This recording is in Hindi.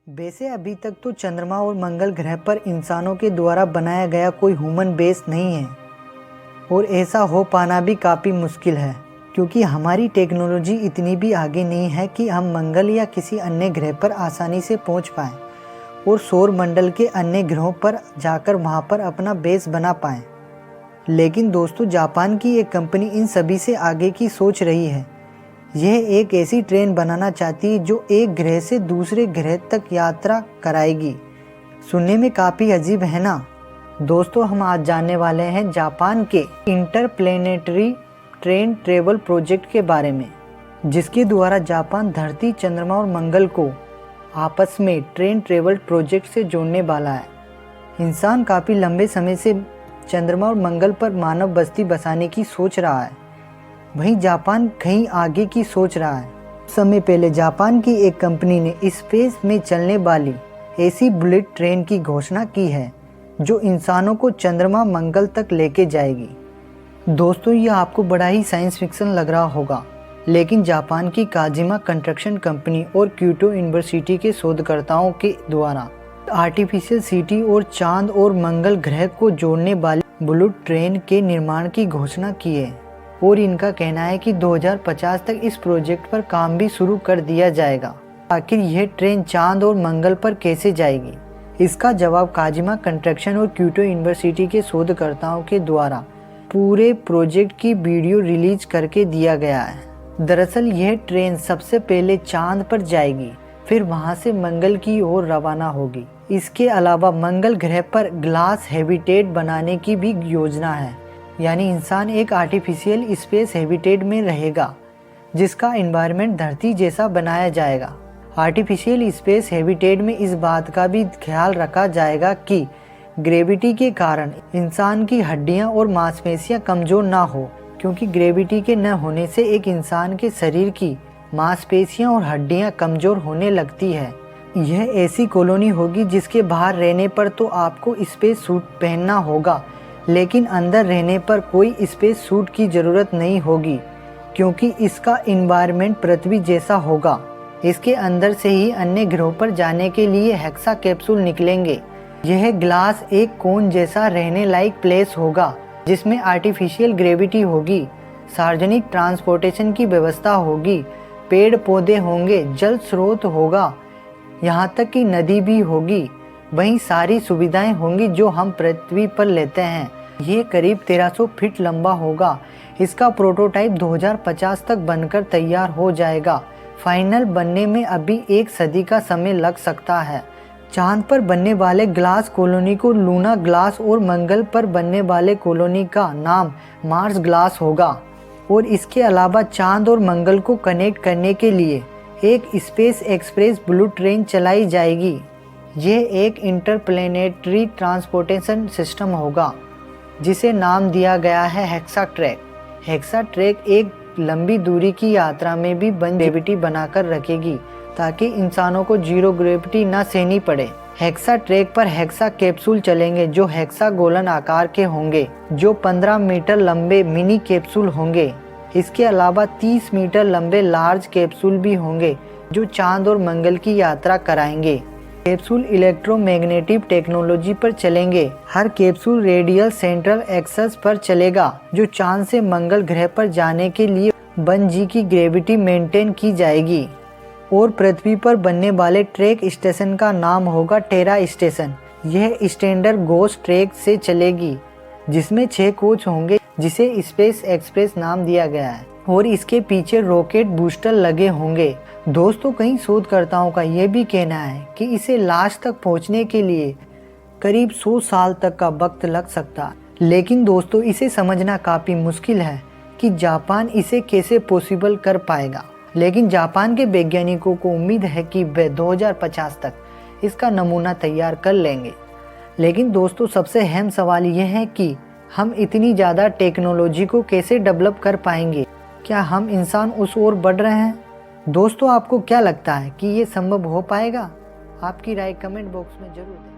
वैसे अभी तक तो चंद्रमा और मंगल ग्रह पर इंसानों के द्वारा बनाया गया कोई ह्यूमन बेस नहीं है और ऐसा हो पाना भी काफ़ी मुश्किल है, क्योंकि हमारी टेक्नोलॉजी इतनी भी आगे नहीं है कि हम मंगल या किसी अन्य ग्रह पर आसानी से पहुंच पाएं और सौर मंडल के अन्य ग्रहों पर जाकर वहां पर अपना बेस बना पाएं। लेकिन दोस्तों, जापान की एक कंपनी इन सभी से आगे की सोच रही है। यह एक ऐसी ट्रेन बनाना चाहती है जो एक ग्रह से दूसरे ग्रह तक यात्रा कराएगी। सुनने में काफ़ी अजीब है ना दोस्तों। हम आज जानने वाले हैं जापान के इंटरप्लेनेटरी ट्रेन ट्रेवल प्रोजेक्ट के बारे में, जिसके द्वारा जापान धरती, चंद्रमा और मंगल को आपस में ट्रेन ट्रेवल प्रोजेक्ट से जोड़ने वाला है। इंसान काफ़ी लंबे समय से चंद्रमा और मंगल पर मानव बस्ती बसाने की सोच रहा है, वहीं जापान कहीं आगे की सोच रहा है। समय पहले जापान की एक कंपनी ने स्पेस में चलने वाली ऐसी बुलेट ट्रेन की घोषणा की है जो इंसानों को चंद्रमा मंगल तक लेके जाएगी। दोस्तों, यह आपको बड़ा ही साइंस फिक्शन लग रहा होगा, लेकिन जापान की काजिमा कंस्ट्रक्शन कंपनी और क्योटो यूनिवर्सिटी के शोधकर्ताओं के द्वारा आर्टिफिशियल सिटी और चांद और मंगल ग्रह को जोड़ने वाली बुलेट ट्रेन के निर्माण की घोषणा की है और इनका कहना है कि 2050 तक इस प्रोजेक्ट पर काम भी शुरू कर दिया जाएगा। आखिर यह ट्रेन चांद और मंगल पर कैसे जाएगी? इसका जवाब काजिमा कंस्ट्रक्शन और क्योटो यूनिवर्सिटी के शोधकर्ताओं के द्वारा पूरे प्रोजेक्ट की वीडियो रिलीज करके दिया गया है। दरअसल यह ट्रेन सबसे पहले चांद पर जाएगी, फिर वहां से मंगल की ओर रवाना होगी। इसके अलावा मंगल ग्रह पर ग्लास हैबिटेट बनाने की भी योजना है, यानी इंसान एक आर्टिफिशियल स्पेस हैबिटेट में रहेगा जिसका एनवायरनमेंट धरती जैसा बनाया जाएगा। आर्टिफिशियल स्पेस हैबिटेट में इस बात का भी ख्याल रखा जाएगा कि ग्रेविटी के कारण इंसान की हड्डियां और मांसपेशियां कमज़ोर ना हो, क्योंकि ग्रेविटी के न होने से एक इंसान के शरीर की मांसपेशियां और हड्डियां कमज़ोर होने लगती है। यह ऐसी कॉलोनी होगी जिसके बाहर रहने पर तो आपको स्पेस सूट पहनना होगा, लेकिन अंदर रहने पर कोई स्पेस सूट की ज़रूरत नहीं होगी, क्योंकि इसका एनवायरनमेंट पृथ्वी जैसा होगा। इसके अंदर से ही अन्य ग्रहों पर जाने के लिए हेक्सा कैप्सूल निकलेंगे। यह ग्लास एक कोन जैसा रहने लायक प्लेस होगा जिसमें आर्टिफिशियल ग्रेविटी होगी, सार्वजनिक ट्रांसपोर्टेशन की व्यवस्था होगी, पेड़ पौधे होंगे, जल स्रोत होगा, यहाँ तक कि नदी भी होगी। वहीं सारी सुविधाएं होंगी जो हम पृथ्वी पर लेते हैं। ये करीब 1300 फीट लंबा होगा। इसका प्रोटोटाइप 2050 तक बनकर तैयार हो जाएगा। फाइनल बनने में अभी 1 सदी का समय लग सकता है। चांद पर बनने वाले ग्लास कॉलोनी को लूना ग्लास और मंगल पर बनने वाले कॉलोनी का नाम मार्स ग्लास होगा। और इसके अलावा चांद और मंगल को कनेक्ट करने के लिए एक स्पेस एक्सप्रेस बुलेट ट्रेन चलाई जाएगी। यह एक इंटरप्लेनेटरी ट्रांसपोर्टेशन सिस्टम होगा जिसे नाम दिया गया है हेक्सा ट्रैक। हेक्सा ट्रैक एक लंबी दूरी की यात्रा में भी ग्रेविटी बनाकर रखेगी ताकि इंसानों को जीरो ग्रेविटी न सहनी पड़े। हेक्सा ट्रैक पर हेक्सा कैप्सूल चलेंगे जो हेक्सागोनल आकार के होंगे, जो 15 मीटर लंबे मिनी कैप्सूल होंगे। इसके अलावा 30 मीटर लंबे लार्ज कैप्सूल भी होंगे जो चांद और मंगल की यात्रा कराएंगे। कैप्सूल इलेक्ट्रोमैग्नेटिक टेक्नोलॉजी पर चलेंगे। हर कैप्सूल रेडियल सेंट्रल एक्सेस पर चलेगा जो चांद से मंगल ग्रह पर जाने के लिए 1G की ग्रेविटी मेंटेन की जाएगी। और पृथ्वी पर बनने वाले ट्रैक स्टेशन का नाम होगा टेरा स्टेशन। यह स्टैंडर्ड गोज ट्रैक से चलेगी जिसमें 6 कोच होंगे, जिसे स्पेस एक्सप्रेस नाम दिया गया है और इसके पीछे रॉकेट बूस्टर लगे होंगे। दोस्तों, कई शोधकर्ताओं का यह भी कहना है कि इसे लाश तक पहुंचने के लिए करीब 100 साल तक का वक्त लग सकता है। लेकिन दोस्तों, इसे समझना काफ़ी मुश्किल है कि जापान इसे कैसे पॉसिबल कर पाएगा। लेकिन जापान के वैज्ञानिकों को उम्मीद है कि वे 2050 तक इसका नमूना तैयार कर लेंगे। लेकिन दोस्तों, सबसे अहम सवाल यह है कि हम इतनी ज़्यादा टेक्नोलॉजी को कैसे डेवलप कर पाएंगे? क्या हम इंसान उस ओर बढ़ रहे हैं? दोस्तों, आपको क्या लगता है कि ये संभव हो पाएगा? आपकी राय कमेंट बॉक्स में ज़रूर दें।